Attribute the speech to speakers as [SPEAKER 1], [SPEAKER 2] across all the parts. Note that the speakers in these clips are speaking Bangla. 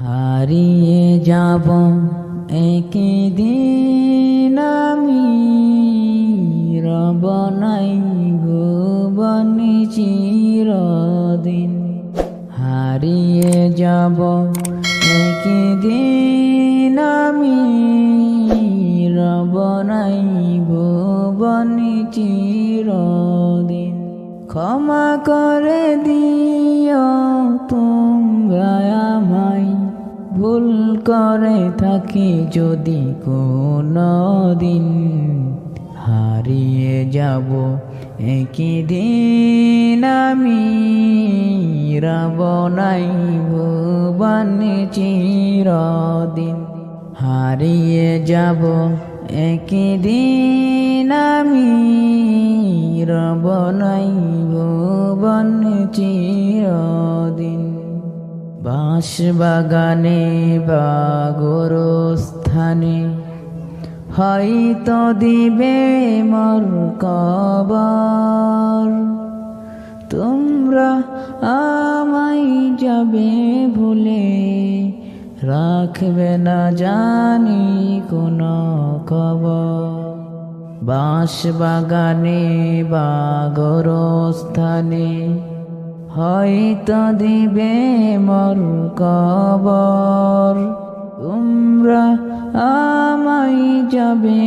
[SPEAKER 1] হারিয়ে যাব একদিন আমি, রব নাই ভুবনে চিরদিন। হারিয়ে যাব একদিন আমি, রব নাই ভুবনে চিরদিন। ক্ষমা করে দিও তোমরা আমায়, ভুল করে থাকি যদি কোনো দিন। হারিয়ে যাব একদিন আমি, রব নাই ভুবনে চিরদিন। হারিয়ে যাব একদিন আমি, রব নাই ভুবনে চিরদিন। বাঁশবাগানে বা গোরস্থানে হয়তো দিবে মোর কবর। তোমরা আমায় যাবে ভুলে, রাখবে না জানি কোনো খবর। বাঁশবাগানে বা গোরস্থানে হয়তো দিবে মোর কবর। তোমরা আমায় যাবে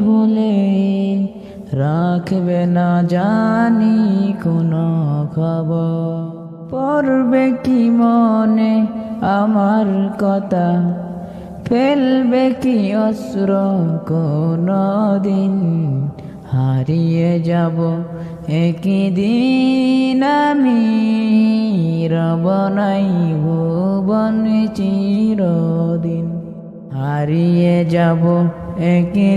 [SPEAKER 1] ভুলে, রাখবে না জানি কোনো খবর। পড়বে কি মনে আমার কথা, ফেলবে কি অশ্র কোনো দিন। হারিয়ে যাব একদিন আমি, রব নাই ভুবনে চিরদিন। হারিয়ে যাব একদিন।